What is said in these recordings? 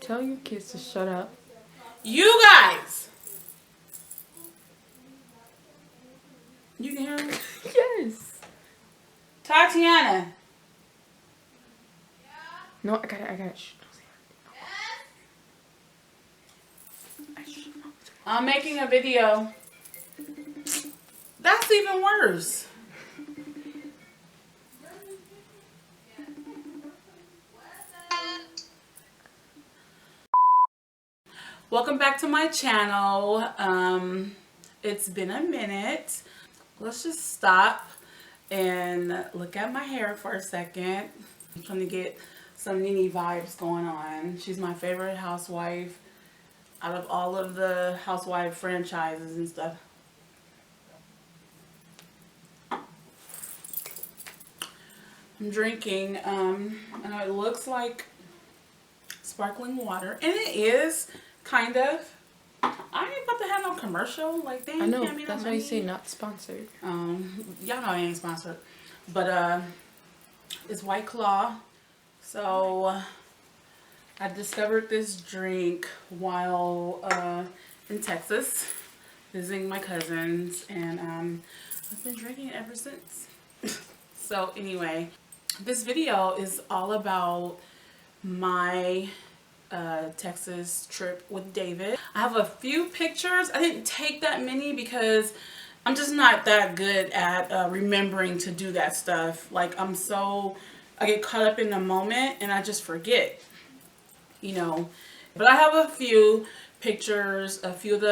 Tell your kids to shut up. You guys! You can hear me? Yes. Tatiana. No, I got it. Shh, don't say it. I'm making a video. That's even worse. Welcome back to my channel. It's been a minute. Let's just stop and look at my hair for a second. I'm trying to get some Nene vibes going on. She's my favorite housewife out of all of the housewife franchises and stuff. I'm drinking, and it looks like sparkling water, and it is kind of. I ain't about to have no commercial like that. I know, that's why you say not sponsored. Y'all know I ain't sponsored, but it's White Claw. So I discovered this drink while in Texas visiting my cousins, and I've been drinking it ever since. So anyway, this video is all about my Texas trip with David. I have a few pictures. I didn't take that many because I'm just not that good at remembering to do that stuff. Like I get caught up in the moment and I just forget, you know. But I have a few pictures, a few of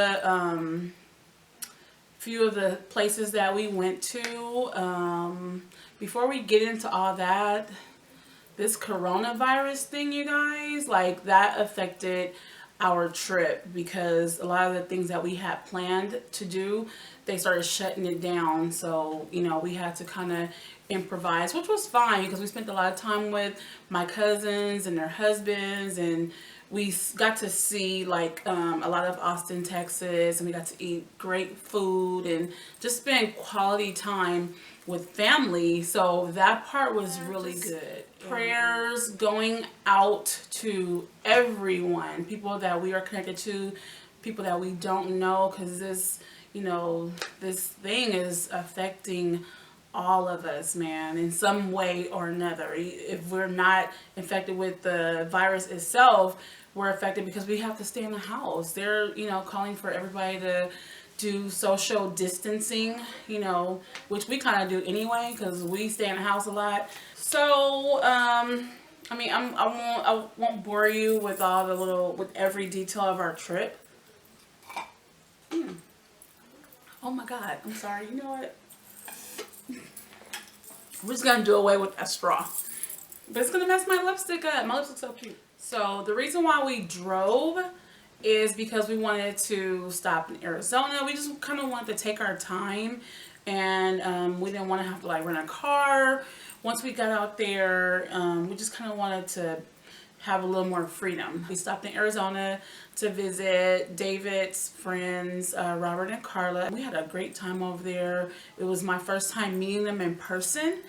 the places that we went to. Before we get into all that, this coronavirus thing, you guys, like that affected our trip because a lot of the things that we had planned to do, they started shutting it down. So, you know, we had to kind of improvise, which was fine because we spent a lot of time with my cousins and their husbands, and we got to see like a lot of Austin, Texas, and we got to eat great food and just spend quality time with family. So that part was really good. Prayers going out to everyone, people that we are connected to, people that we don't know, because this, you know, this thing is affecting all of us, man, in some way or another. If we're not infected with the virus itself, we're affected because we have to stay in the house. They're, you know, calling for everybody to do social distancing, you know, which we kind of do anyway because we stay in the house a lot. So, I mean, I won't bore you with all the with every detail of our trip. Oh my God, I'm sorry. You know what? We're just gonna do away with that straw. But it's gonna mess my lipstick up. My lipstick's so cute. So the reason why we drove is because we wanted to stop in Arizona. We just kind of wanted to take our time, and we didn't want to have to like rent a car. Once we got out there, we just kind of wanted to have a little more freedom. We stopped in Arizona to visit David's friends, Robert and Carla. We had a great time over there. It was my first time meeting them in person,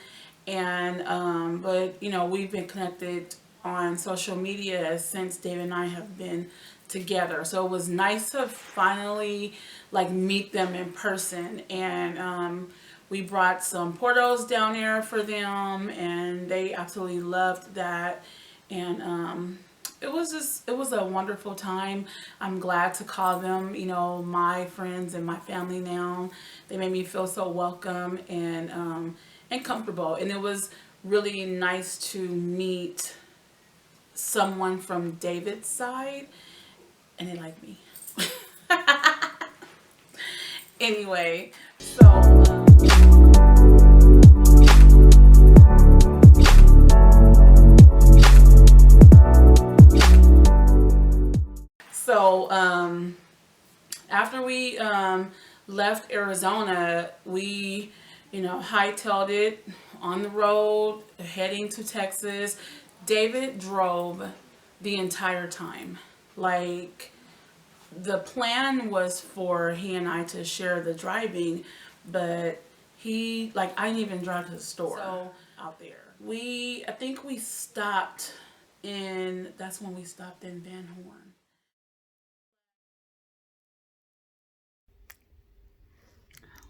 and but you know, we've been connected on social media since David and I have been together. So it was nice to finally like meet them in person, and we brought some Portos down there for them, and they absolutely loved that. And it was a wonderful time. I'm glad to call them, you know, my friends and my family now. They made me feel so welcome and comfortable. And it was really nice to meet someone from David's side, and they like me. Anyway, so after we left Arizona, we, you know, hightailed it on the road heading to Texas. David drove the entire time. Like, the plan was for he and I to share the driving, but he, like, I didn't even drive to the store. So out there, I think we stopped And that's when we stopped in Van Horn.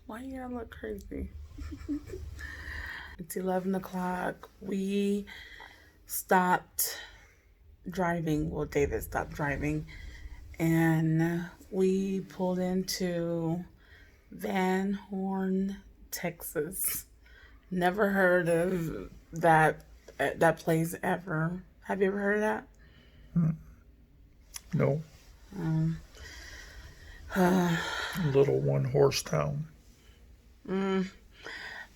Why you gotta look crazy? It's 11 o'clock. We stopped driving. Well, David stopped driving. And we pulled into Van Horn, Texas. Never heard of that place ever. Have you ever heard of that? No. Little one horse town.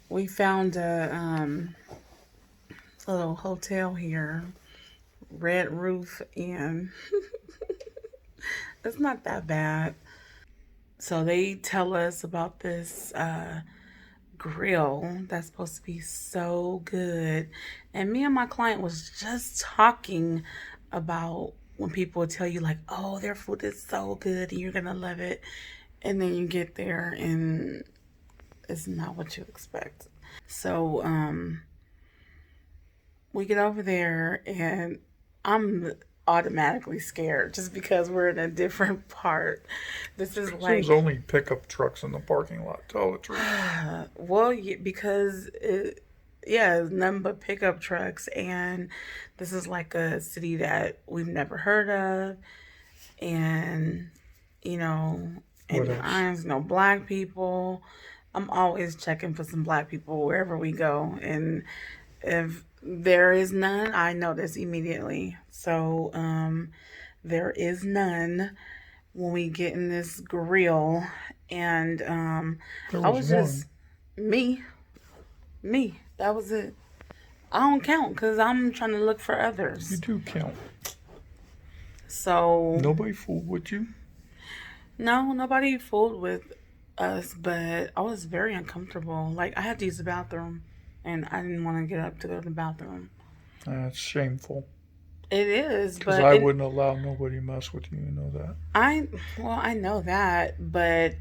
We found a little hotel here, red roof, and it's not that bad. So they tell us about this grill that's supposed to be so good. And me and my client was just talking about when people tell you like, oh, their food is so good and you're gonna love it. And then you get there and it's not what you expect. So we get over there and I'm automatically scared just because we're in a different part. This is like There's only pickup trucks in the parking lot. Tell the truth. well, because it's nothing but pickup trucks, and this is like a city that we've never heard of, and you know, What and else? there's no black people. I'm always checking for some black people wherever we go, and if there is none, I notice immediately. So there is none when we get in this grill, and There I was was just me. That was it. I don't count because I'm trying to look for You others. do count. So Nobody fooled with you. no, nobody fooled with us, but I was very uncomfortable. Like I had to use the bathroom, and I didn't want to get up to go to the bathroom. That's shameful. It is, Because but I wouldn't allow nobody to mess with you. You know that. I know that, but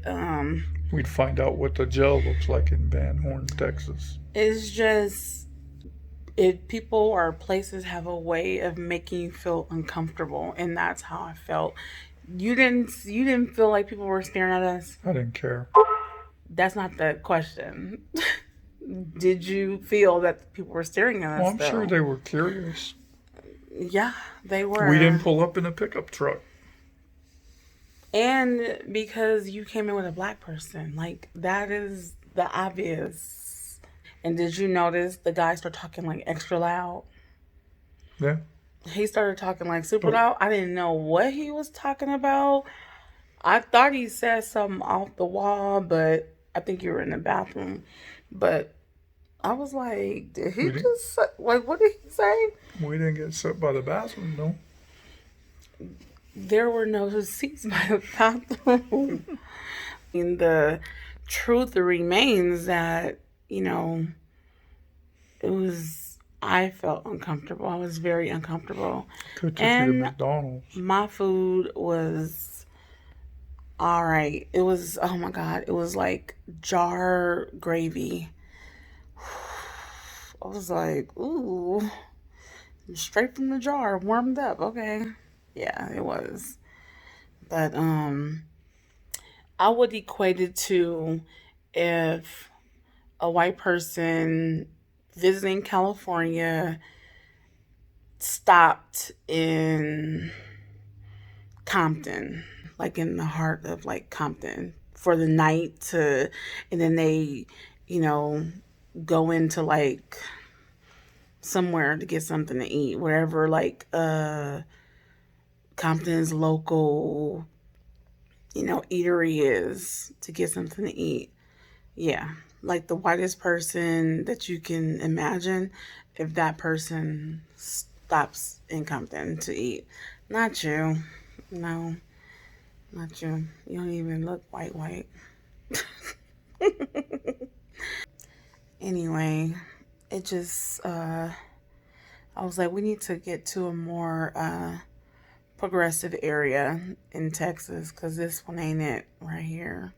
We'd find out what the jail looks like in Van Horn, Texas. it's just it people or places have a way of making you feel uncomfortable, and that's how I felt. You didn't feel like people were staring at us? I didn't care. That's not the question. Did you feel that people were staring at Well, us I'm though? sure they were curious. Yeah, they were. We didn't pull up in a pickup truck. And because you came in with a black person, like that is the obvious. And did you notice the guy started talking like extra loud? Yeah. He started talking like super Oh. loud. I didn't know what he was talking about. I thought he said something off the wall, but I think you were in the bathroom. But I was like, did he We didn't- just say, like, what did he say? We didn't get set by the bathroom, no. There were no seats by the bathroom. And the truth remains that, I felt uncomfortable. I was very uncomfortable. Could take you to And McDonald's. my food was all right. It was, oh my God, it was like jar gravy. I was like, ooh, straight from the jar, warmed up. Okay. Yeah, it was. But I would equate it to if a white person visiting California stopped in Compton, like in the heart of like Compton for the night and then they, you know, go into like somewhere to get something to eat, wherever like Compton's local, eatery is to get something to eat. Yeah, like the whitest person that you can imagine, if that person stops in Compton to eat. Not you. No, not you. You don't even look white. Anyway, it just, I was like, we need to get to a more progressive area in Texas because this one ain't it right here.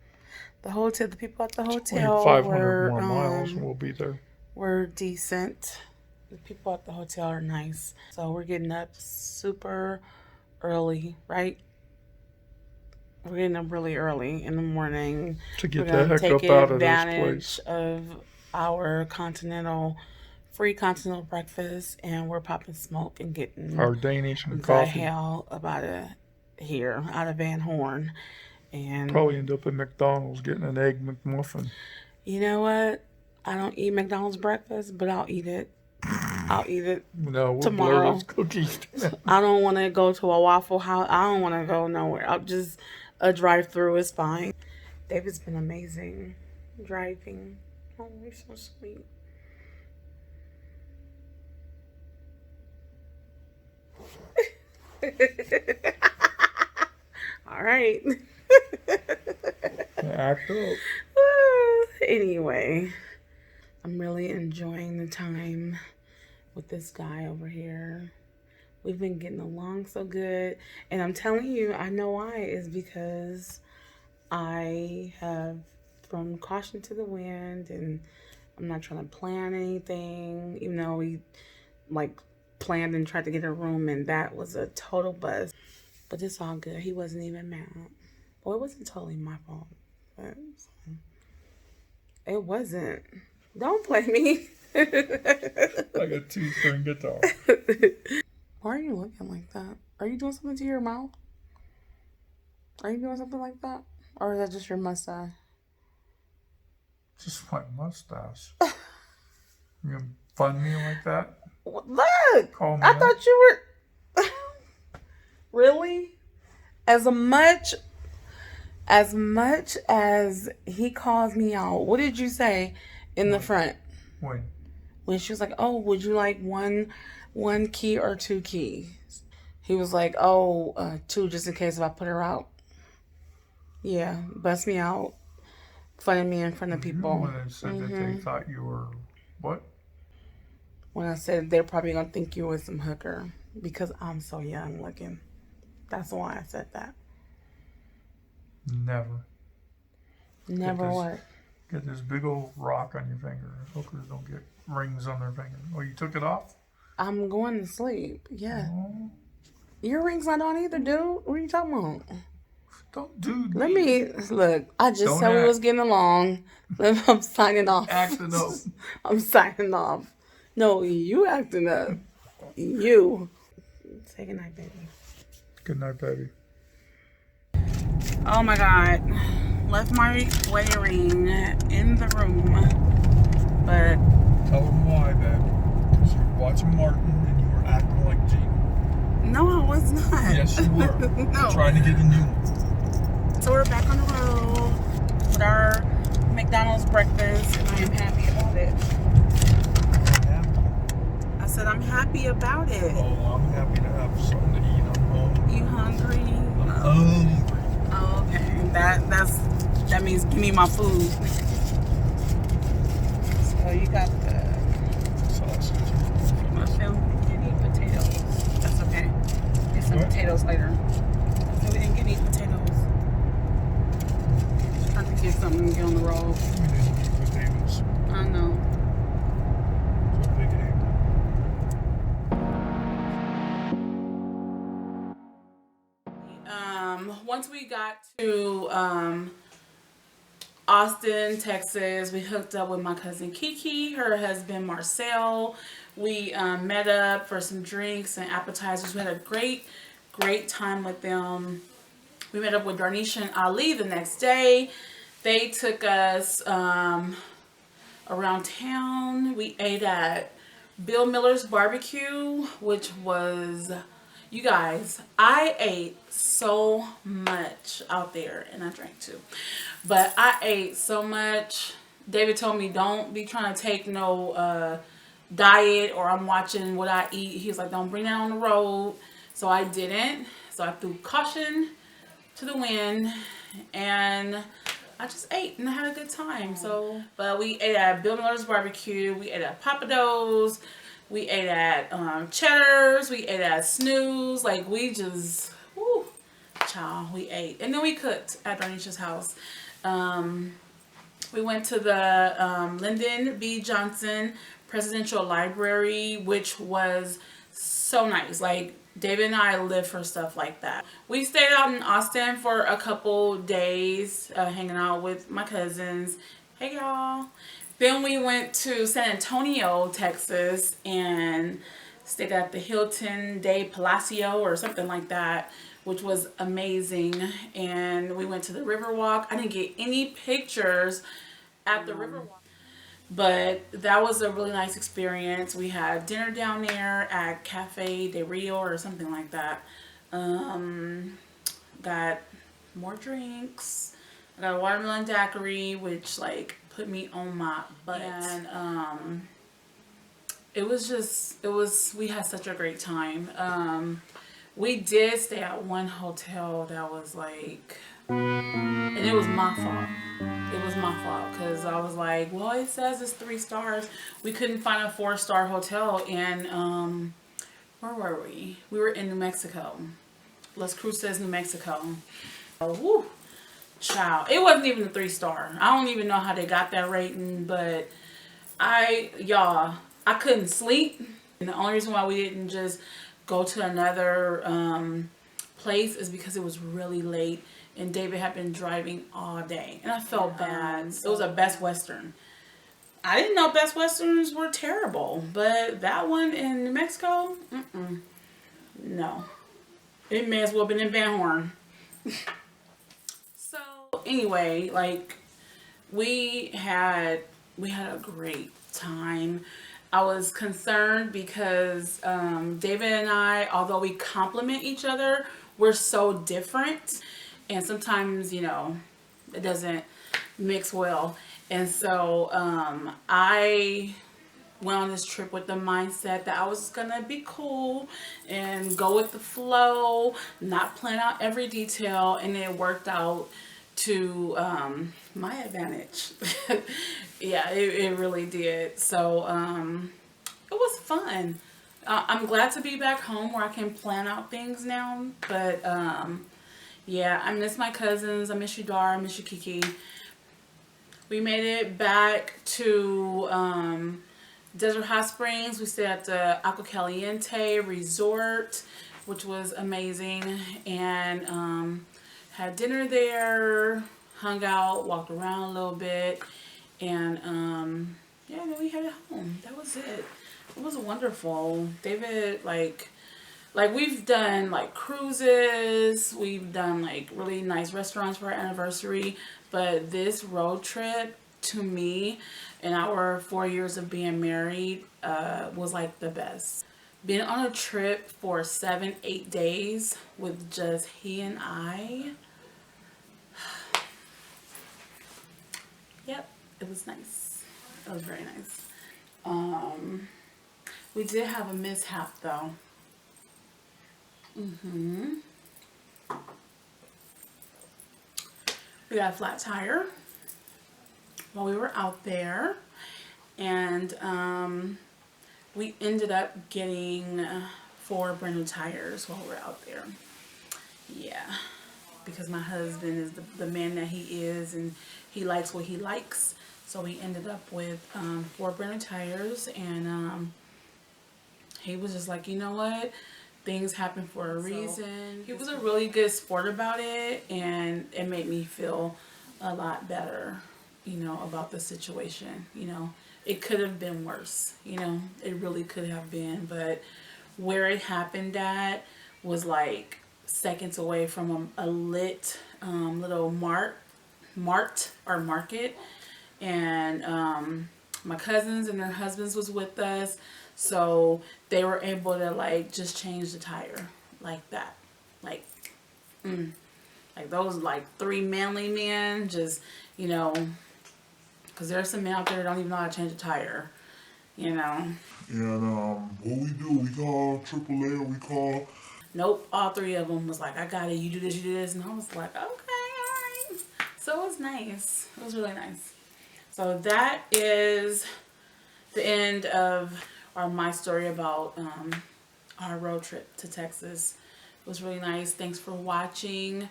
The people at the Only hotel 500 more miles and we'll be there. were decent. The people at the hotel are nice. So we're getting up super early, right? We're getting up really early in the morning. To We're get the gonna heck take up out of this advantage place. of our free continental breakfast, and we're popping smoke and getting Our Danish and the coffee. hell up out of here, out of Van Horn. And Probably end up at McDonald's getting an egg McMuffin. you know what? I don't eat McDonald's breakfast, but I'll eat it. I'll eat it No, we'll blow tomorrow. those cookies down. I don't want to go to a Waffle House. I don't want to go nowhere. I'll just a drive-through is fine. David's been amazing driving. Oh, you're so sweet. All right. Act up. Anyway, I'm really enjoying the time with this guy over here. We've been getting along so good. And I'm telling you, I know why. Is because I have thrown caution to the wind and I'm not trying to plan anything, even though we like planned and tried to get a room and that was a total buzz. But it's all good. He wasn't even mad. Well, it wasn't totally my fault. But it wasn't. Don't play me. Like a two-string guitar. Why are you looking like that? Are you doing something to your mouth? Are you doing something like that? Or is that just your mustache? Just my mustache. You gonna fund me like that? Look! Call me I out? thought you were... Really? As much as he calls me out, what did you say in the front? Wait. When she was like, oh, would you like one key or two keys? He was like, oh, two just in case if I put her out. Yeah, bust me out. Funning me in front of You people. when they said that they thought you were what? When I said they're probably going to think you was some hooker because I'm so young looking. That's why I said that. Never. Never this- what? Get this big old rock on your finger. Hookers don't get rings on their finger. Oh, you took it off? I'm going to sleep. Yeah. Oh, Your ring's not on either, dude. What are you talking about? don't do Let me look. I just Don't said we act. was getting along. I'm signing off. acting up. I'm signing off. No, you acting up. You. Say goodnight, baby. Good night, baby. Oh my God. Left my wedding ring in the room. But Tell them why, baby. Because you were watching Martin and you were acting like Gene. no, I was not. Yes, you were. No. Trying to get a new one. So we're back on the road with our McDonald's breakfast, and I am happy about it. I said I'm happy about it. Oh, I'm happy to have something to eat. I'm hungry. You hungry? I'm hungry. Oh, okay. That means give me my food. So you got the Sausage. mushroom. You need potatoes. That's okay. Get some What? potatoes later. So we didn't get any potatoes. Just trying to get something and get on the road. We didn't eat potatoes. I know. It's a big egg. Once we got to Austin, Texas, we hooked up with my cousin Kiki, her husband Marcel. We met up for some drinks and appetizers. We had a great time with them. We met up with Darnisha and Ali the next day. They took us around town. We ate at Bill Miller's Barbecue, which was, you guys, I ate so much out there, and I drank too. But I ate so much. David told me don't be trying to take no diet or I'm watching what I eat. He's like, don't bring that on the road. So I didn't. So I threw caution to the wind and I just ate and I had a good time. So, but we ate at Bill Miller's Barbecue. We ate at Papados. We ate at Cheddar's. We ate at Snooze. Like we just, whoo, child, we ate. And then we cooked at Darnisha's house. We went to the Lyndon B. Johnson presidential library, which was so nice. Like, David and I live for stuff like that. We stayed out in Austin for a couple days, hanging out with my cousins. Hey, y'all. Then we went to San Antonio, Texas, and stayed at the Hilton de Palacio or something like that, which was amazing. And we went to the Riverwalk. I didn't get any pictures at the Riverwalk, but that was a really nice experience. We had dinner down there at Cafe de Rio or something like that. Got more drinks. I got a watermelon daiquiri, which like put me on my butt. And we had such a great time. We did stay at one hotel that was like, and it was my fault. It was my fault because I was like, well, it says it's 3 stars. We couldn't find a 4-star hotel, and where were we? We were in New Mexico. Las Cruces, New Mexico. Oh, whew. Child. It wasn't even a 3-star. I don't even know how they got that rating, but I couldn't sleep. And the only reason why we didn't just go to another place is because it was really late and David had been driving all day. And I felt bad. It was a Best Western. I didn't know Best Westerns were terrible, but that one in New Mexico, no. It may as well have been in Van Horn. So anyway, like, we had a great time. I was concerned because David and I, although we complement each other, we're so different. And sometimes, you know, it doesn't mix well. And so I went on this trip with the mindset that I was gonna be cool and go with the flow, not plan out every detail, and it worked out to my advantage. Yeah, it really did. So it was fun. I'm glad to be back home where I can plan out things now. But yeah, I miss my cousins. I miss you, Dar. I miss you, Kiki. We made it back to Desert Hot Springs. We stayed at the Agua Caliente Resort, which was amazing, and had dinner there, hung out, walked around a little bit, and yeah, then we headed home. That was it. It was wonderful. David, like we've done like cruises, we've done like really nice restaurants for our anniversary, but this road trip to me in our 4 years of being married was like the best. Being on a trip for 7-8 days with just he and I, yep, it was nice. It was very nice. We did have a mishap though. We got a flat tire while we were out there, and we ended up getting 4 brand new tires while we were out there. Yeah, because my husband is the man that he is, and he likes what he likes. So we ended up with 4 brand new tires, and he was just like, you know what? Things happen for a reason. He was a really good sport about it, and it made me feel a lot better, you know, about the situation. You know, it could have been worse, you know, it really could have been, but where it happened at was like seconds away from a lit little market, and my cousins and their husbands was with us, so they were able to like just change the tire like that, like those like 3 manly men, just, you know, because there's some men out there that don't even know how to change a tire, you know. And what we do, we call AAA, or we call... Nope, all 3 of them was like, I got it, you do this, and I was like, okay, all right. So it was nice. It was really nice. So that is the end of my story about our road trip to Texas. It was really nice. Thanks for watching.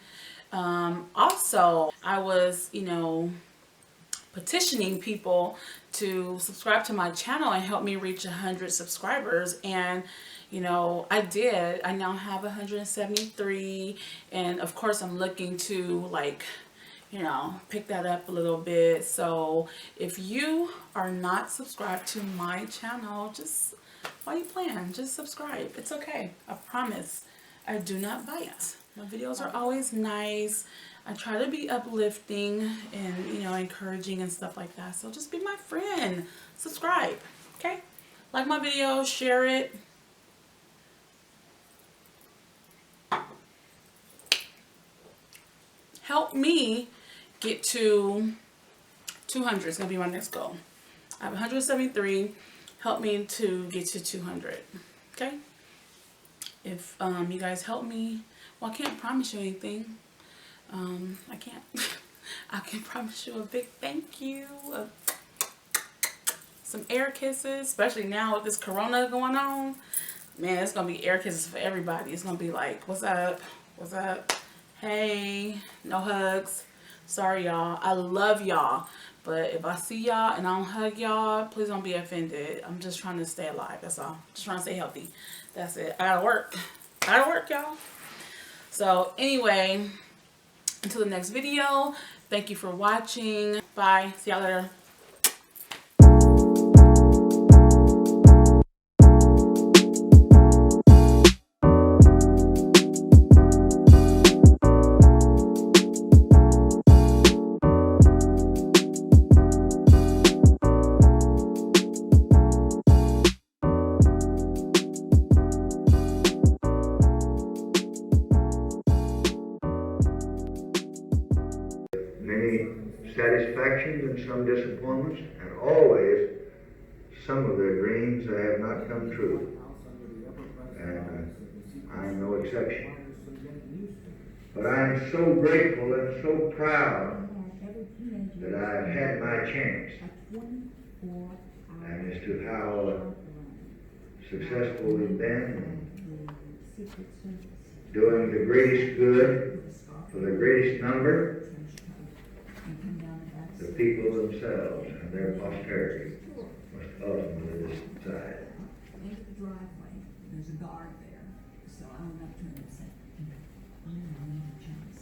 Also, I was, you know, petitioning people to subscribe to my channel and help me reach 100 subscribers. And you know, I did. I now have 173, and of course I'm looking to, like, you know, pick that up a little bit. So if you are not subscribed to my channel, just, why are you playing? Just subscribe. It's okay. I promise. I do not bite. My videos are always nice. I try to be uplifting and, you know, encouraging and stuff like that. So just be my friend. Subscribe. Okay? Like my video, share it. Help me get to 200. It's going to be my next goal. I have 173. Help me to get to 200. Okay? If you guys help me, well, I can't promise you anything. I can't. I can promise you a big thank you. Some air kisses, especially now with this corona going on. Man, it's going to be air kisses for everybody. It's going to be like, what's up? What's up? Hey, no hugs. Sorry, y'all. I love y'all. But if I see y'all and I don't hug y'all, please don't be offended. I'm just trying to stay alive. That's all. Just trying to stay healthy. That's it. I gotta work. I gotta work, y'all. So anyway, until the next video, thank you for watching. Bye. See y'all later. Many satisfactions and some disappointments, and always some of their dreams that have not come true. And I'm no exception. But I'm so grateful and so proud that I've had my chance. And as to how successful we've been, doing the greatest good for the greatest number, the people themselves and their posterity must ultimately decide. Into the driveway, there's a guard there, so I went up to him and said, I don't need a chance.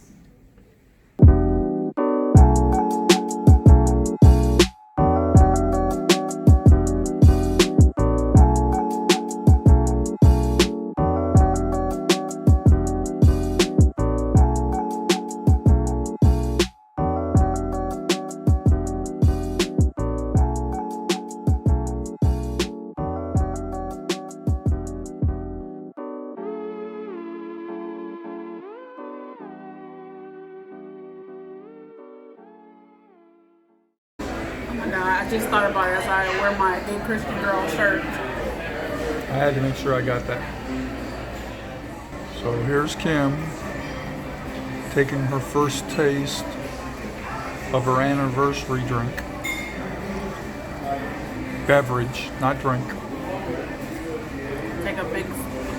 Oh my God, I just thought about it as I wear my Good Christian Girl shirt. I had to make sure I got that. So here's Kim taking her first taste of her anniversary drink. Beverage, not drink. Take a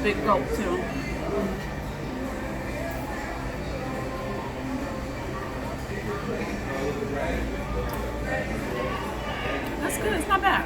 big gulp too. That's good. It's not bad.